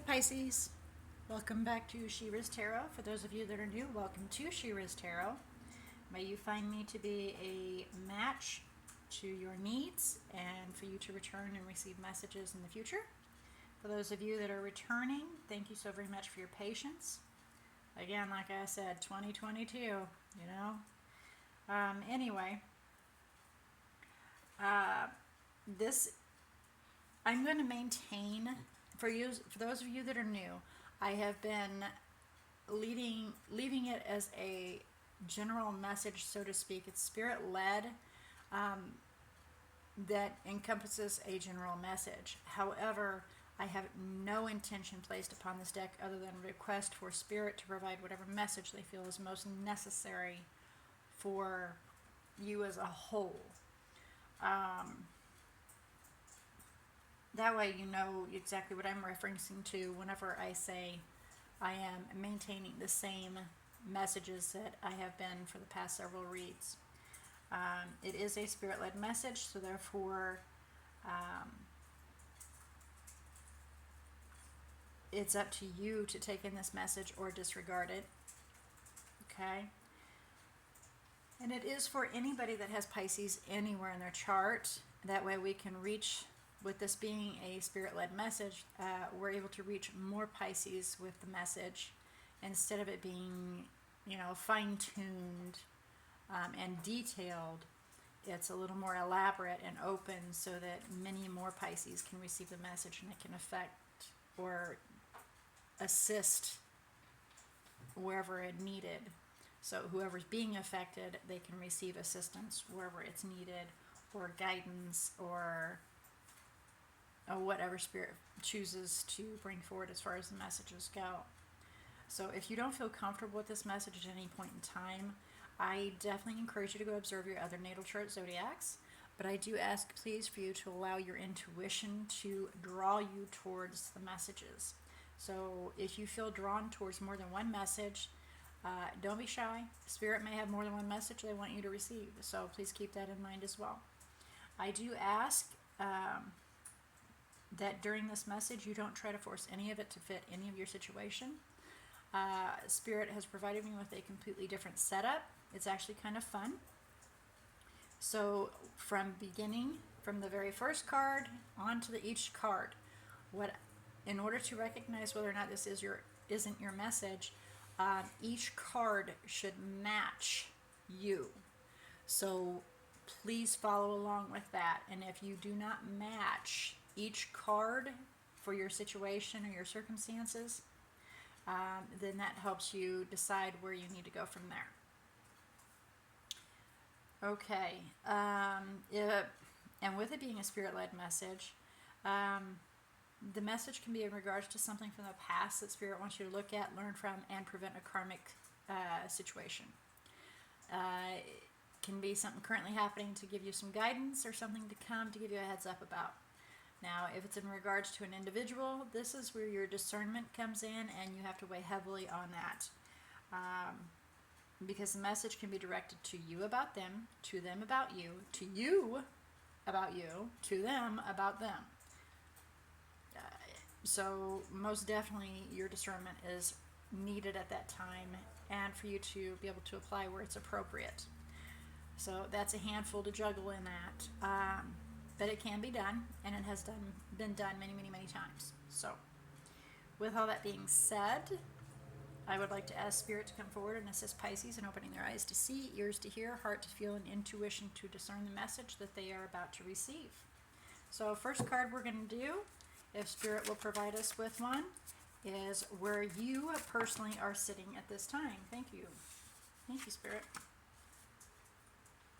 Pisces. Welcome back to She-ruhz Tarot. For those of you that are new, welcome to She-ruhz Tarot. May you find me to be a match to your needs and for you to return and receive messages in the future. For those of you that are returning, thank you so very much for your patience. Again, like I said, 2022, Anyway, this I'm going to maintain for those of you that are new. I have been leaving it as a general message, so to speak. It's spirit led, that encompasses a general message. However, I have no intention placed upon this deck other than a request for spirit to provide whatever message they feel is most necessary for you as a whole. That way you know exactly what I'm referencing to whenever I say I am maintaining the same messages that I have been for the past several reads. It is a spirit-led message, so therefore it's up to you to take in this message or disregard it. Okay? And it is for anybody that has Pisces anywhere in their chart. That way we can reach, with this being a spirit-led message, we're able to reach more Pisces with the message instead of it being, fine-tuned and detailed. It's a little more elaborate and open so that many more Pisces can receive the message and it can affect or assist wherever it needed. So whoever's being affected, they can receive assistance wherever it's needed, or guidance, or whatever spirit chooses to bring forward as far as the messages go. So if you don't feel comfortable with this message at any point in time, I definitely encourage you to go observe your other natal chart zodiacs. But I do ask, please, for you to allow your intuition to draw you towards the messages. So if you feel drawn towards more than one message, don't be shy. Spirit may have more than one message they want you to receive. So please keep that in mind as well. I do ask that during this message you don't try to force any of it to fit any of your situation. Spirit has provided me with a completely different setup. It's actually kind of fun. So from the very first card on to each card, in order to recognize whether or not this isn't your message, each card should match you. So please follow along with that. And if you do not match each card for your situation or your circumstances, then that helps you decide where you need to go from there. Okay. And with it being a spirit-led message, the message can be in regards to something from the past that Spirit wants you to look at, learn from, and prevent a karmic situation. It can be something currently happening to give you some guidance, or something to come to give you a heads up about. Now, if it's in regards to an individual, this is where your discernment comes in, and you have to weigh heavily on that. Because the message can be directed to you about them, to them about you, to you about you, to them about them. So most definitely your discernment is needed at that time, and for you to be able to apply where it's appropriate. So that's a handful to juggle in that. But it can be done, and it has been done many, many, many times. So with all that being said, I would like to ask Spirit to come forward and assist Pisces in opening their eyes to see, ears to hear, heart to feel, and intuition to discern the message that they are about to receive. So first card we're going to do, if Spirit will provide us with one, is where you personally are sitting at this time. Thank you. Thank you, Spirit.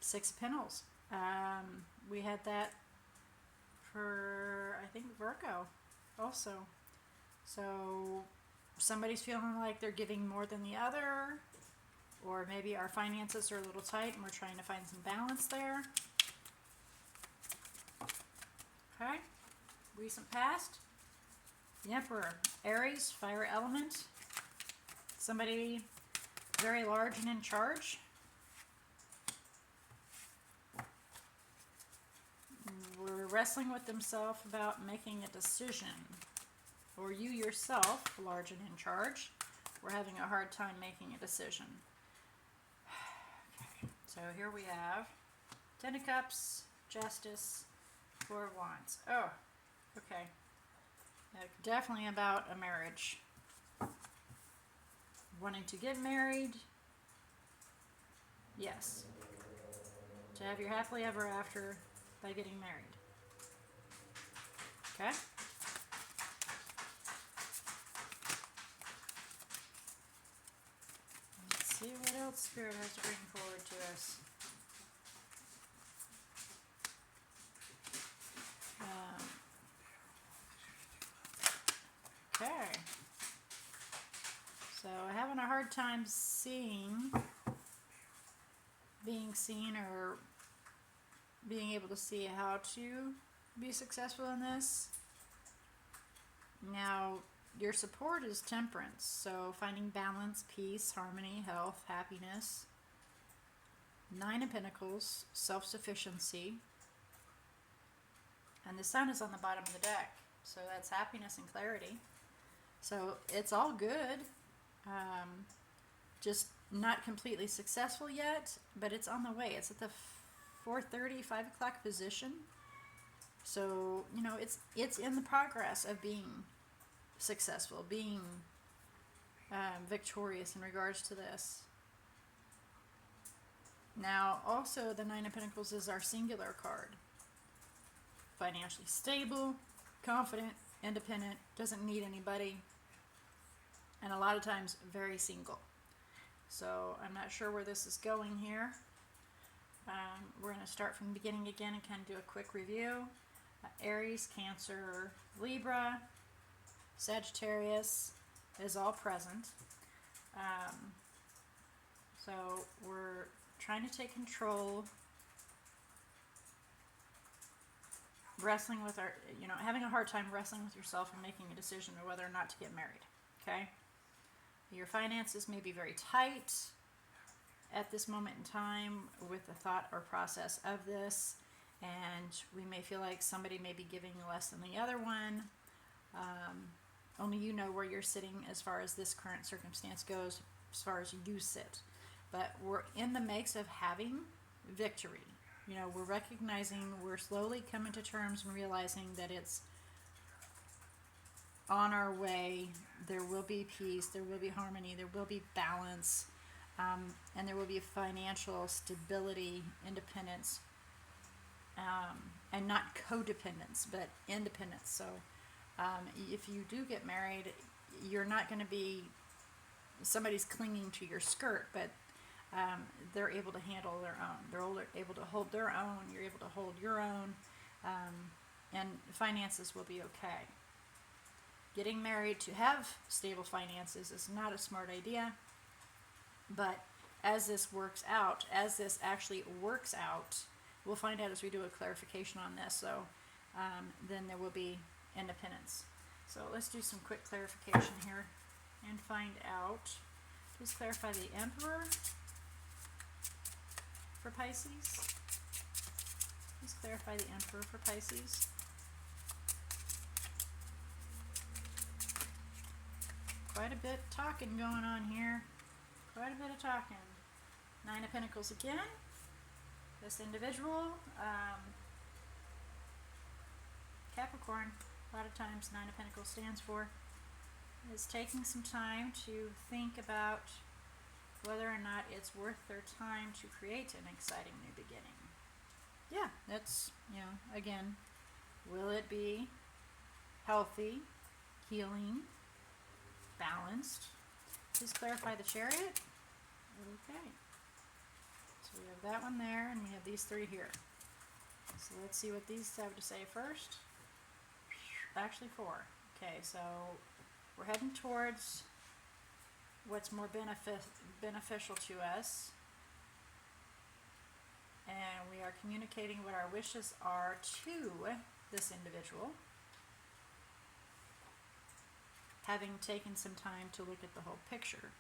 Six of Pentacles. We had that for, I think, Virgo also. So somebody's feeling like they're giving more than the other, or maybe our finances are a little tight and we're trying to find some balance there. Okay. Recent past, the Emperor, Aries, fire element, somebody very large and in charge. We're wrestling with themselves about making a decision. or you yourself, large and in charge, we're having a hard time making a decision. Okay, so here we have Ten of Cups, Justice, Four of Wands. Oh, okay. Definitely about a marriage. Wanting to get married. Yes. To have your happily ever after by getting married. Okay? Let's see what else Spirit has to bring forward to us. Okay. So having a hard time being seen or being able to see how to be successful in this. Now, your support is temperance, so finding balance, peace, harmony, health, happiness. Nine of Pentacles, self-sufficiency. And the Sun is on the bottom of the deck, so that's happiness and clarity. So it's all good. Just not completely successful yet, but it's on the way. It's at the 4:30, 5 o'clock position. So, you know, it's in the progress of being successful, being victorious in regards to this. Now, also, the Nine of Pentacles is our singular card. Financially stable, confident, independent, doesn't need anybody, and a lot of times very single. So I'm not sure where this is going here. We're going to start from the beginning again and kind of do a quick review. Aries, Cancer, Libra, Sagittarius is all present. So we're trying to take control, wrestling with our, having a hard time wrestling with yourself and making a decision of whether or not to get married. Okay? Your finances may be very tight at this moment in time with the thought or process of this, and we may feel like somebody may be giving less than the other one. Only you know where you're sitting as far as this current circumstance goes, as far as you sit. But we're in the mix of having victory. We're recognizing, we're slowly coming to terms and realizing that it's on our way. There will be peace, there will be harmony, there will be balance, and there will be financial stability, independence, and not codependence, but independence. So if you do get married, you're not going to be somebody's clinging to your skirt, but they're able to handle their own. They're able to hold their own. You're able to hold your own, and finances will be okay. Getting married to have stable finances is not a smart idea, but as this actually works out, we'll find out as we do a clarification on this. So then there will be independence. So let's do some quick clarification here and find out. Please clarify the Emperor for Pisces. Please clarify the Emperor for Pisces. Quite a bit of talking going on here. Quite a bit of talking. Nine of Pentacles again. This individual, Capricorn, a lot of times Nine of Pentacles stands for, is taking some time to think about whether or not it's worth their time to create an exciting new beginning. Yeah, that's, again, will it be healthy, healing, balanced? Please clarify the Chariot. Okay. So we have that one there, and we have these three here. So let's see what these have to say first. Actually, four. Okay, so we're heading towards what's more beneficial to us, and we are communicating what our wishes are to this individual, having taken some time to look at the whole picture.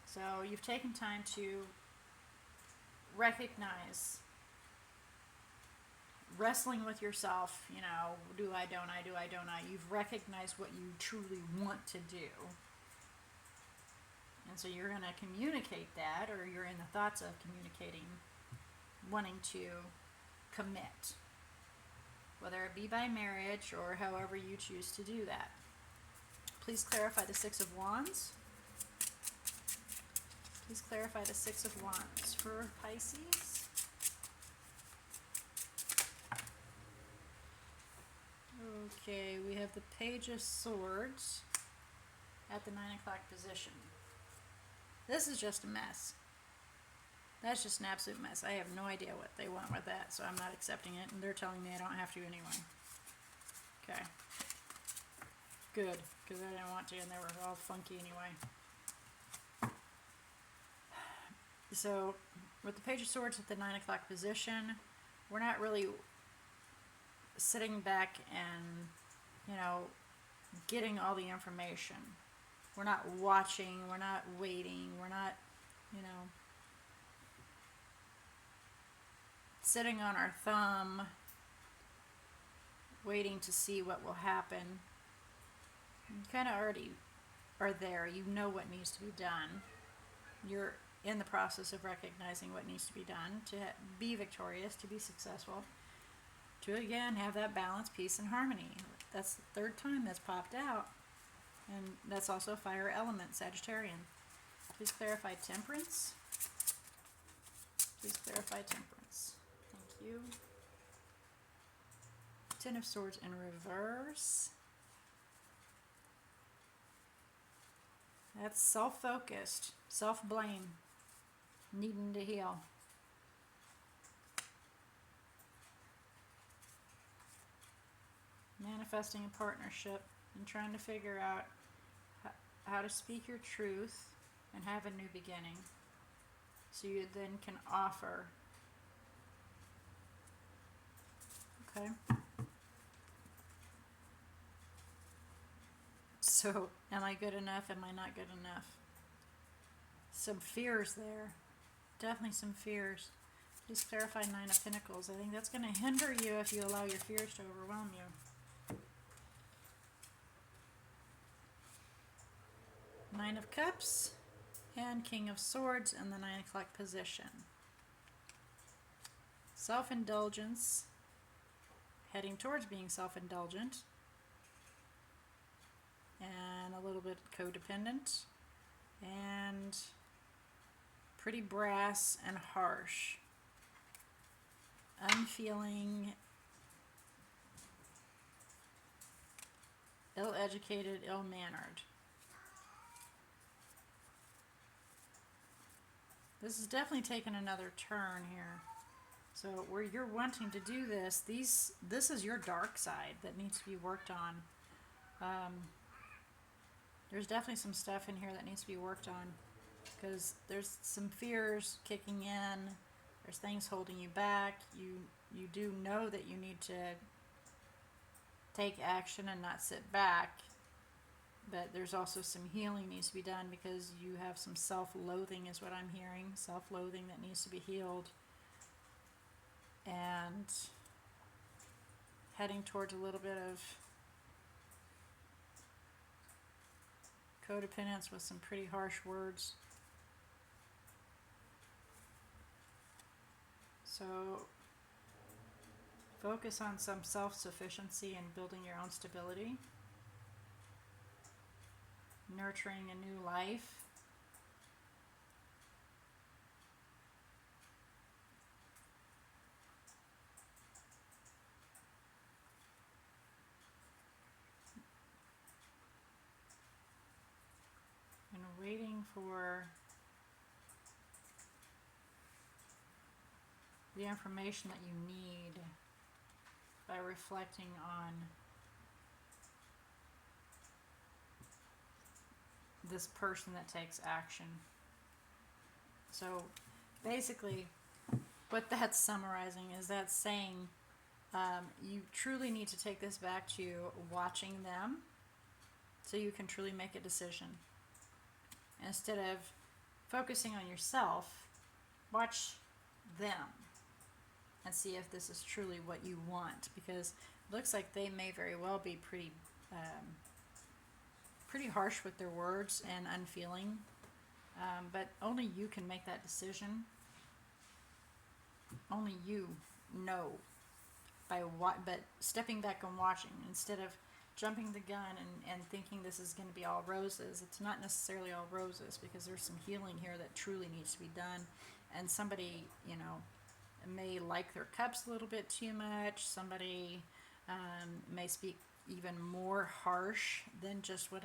So you've taken time to recognize wrestling with yourself, you know, do I, don't I, do I, don't I? You've recognized what you truly want to do. And so you're going to communicate that, or you're in the thoughts of communicating, wanting to commit, whether it be by marriage or however you choose to do that. Please clarify the Six of Wands. Please clarify the Six of Wands for Pisces. Okay, we have the Page of Swords at the 9 o'clock position. This is just a mess. That's just an absolute mess. I have no idea what they want with that, so I'm not accepting it, and they're telling me I don't have to anyway. Okay. Good, because I didn't want to, and they were all funky anyway. So, with the Page of Swords at the 9 o'clock position, we're not really sitting back and, you know, getting all the information. We're not watching, we're not waiting, we're not, you know, sitting on our thumb, waiting to see what will happen. You kind of already are there. You know what needs to be done. You're in the process of recognizing what needs to be done to be victorious, to be successful, to again have that balance, peace, and harmony. That's the third time that's popped out. And that's also a fire element, Sagittarian. Please clarify Temperance. Please clarify Temperance. Thank you. Ten of Swords in reverse. That's self-focused, self-blame, needing to heal. Manifesting a partnership and trying to figure out how to speak your truth and have a new beginning, so you then can offer. Okay. So, am I good enough? Am I not good enough? Some fears there. Definitely some fears. Please clarify Nine of Pentacles. I think that's going to hinder you if you allow your fears to overwhelm you. Nine of Cups and King of Swords in the 9 o'clock position. Self-indulgence, heading towards being self-indulgent, and a little bit codependent, and pretty brass and harsh, unfeeling, ill-educated, ill-mannered. This is definitely taking another turn here. So where you're wanting to do this, this is your dark side that needs to be worked on. There's definitely some stuff in here that needs to be worked on, because there's some fears kicking in. There's things holding you back. You do know that you need to take action and not sit back. But there's also some healing needs to be done, because you have some self-loathing is what I'm hearing. Self-loathing that needs to be healed. And heading towards a little bit of codependence with some pretty harsh words. So focus on some self-sufficiency and building your own stability. Nurturing a new life. And waiting for the information that you need by reflecting on this person that takes action. So basically what that's summarizing is that saying you truly need to take this back to watching them so you can truly make a decision. Instead of focusing on yourself, watch them and see if this is truly what you want, because it looks like they may very well be pretty harsh with their words and unfeeling, but only you can make that decision. Only you know by what, but stepping back and watching instead of jumping the gun and thinking this is going to be all roses. It's not necessarily all roses, because there's some healing here that truly needs to be done, and somebody, you know, may like their cups a little bit too much. Somebody may speak even more harsh than just what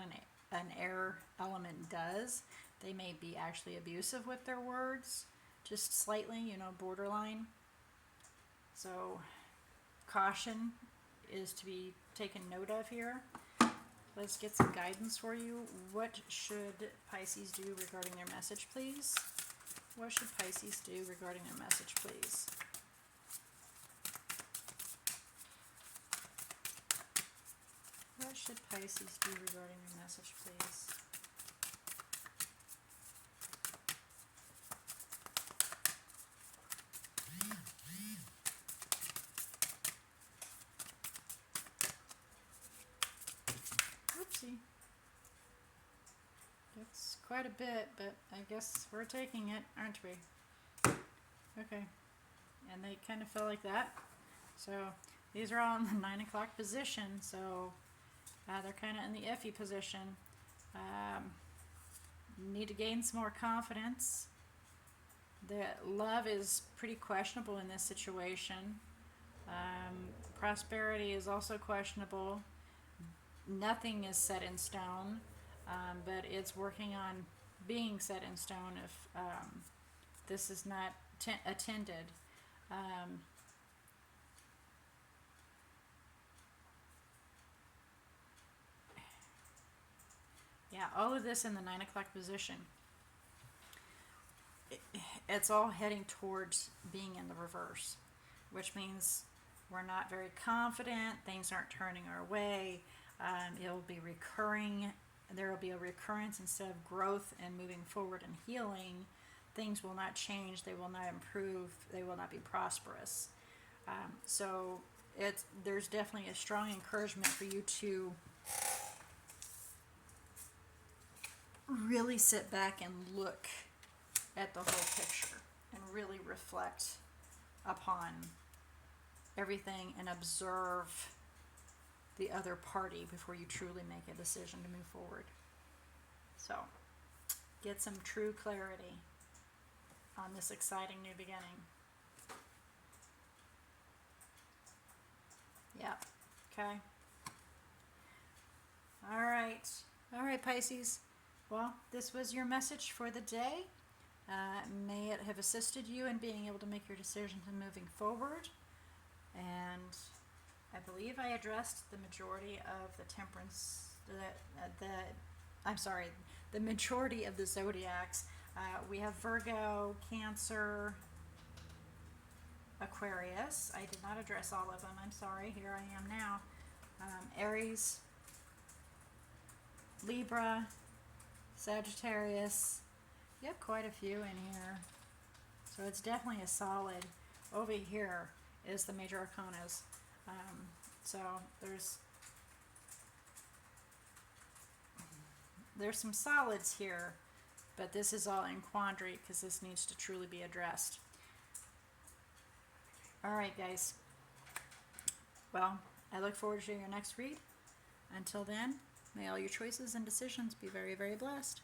an air element does. They may be actually abusive with their words, just slightly, you know, borderline. So caution is to be taken note of here. Let's get some guidance for you. What should Pisces do regarding their message, please? What should Pisces do regarding their message, please? What should Pisces do regarding their message, please? Oopsie. That's quite a bit, but I guess we're taking it, aren't we? Okay. And they kind of fell like that. So these are all in the 9 o'clock position, so they're kind of in the iffy position. Need to gain some more confidence. The love is pretty questionable in this situation. Prosperity is also questionable. Nothing is set in stone, but it's working on being set in stone if this is not attended. Yeah, all of this in the 9 o'clock position. It's all heading towards being in the reverse, which means we're not very confident. Things aren't turning our way. It'll be recurring. There will be a recurrence instead of growth and moving forward and healing. Things will not change. They will not improve. They will not be prosperous. So there's definitely a strong encouragement for you to really sit back and look at the whole picture and really reflect upon everything and observe the other party before you truly make a decision to move forward. So get some true clarity on this exciting new beginning. Yep. Okay. All right, Pisces. Well, this was your message for the day. May it have assisted you in being able to make your decisions and moving forward. And I believe I addressed the majority of the temperance, the majority of the zodiacs. We have Virgo, Cancer, Aquarius. I did not address all of them. I'm sorry. Here I am now. Aries, Libra, Sagittarius. You have quite a few in here. So it's definitely a solid. Over here is the major arcanas. So there's some solids here, but this is all in quandary because this needs to truly be addressed. All right, guys. Well, I look forward to your next read. Until then, may all your choices and decisions be very, very blessed.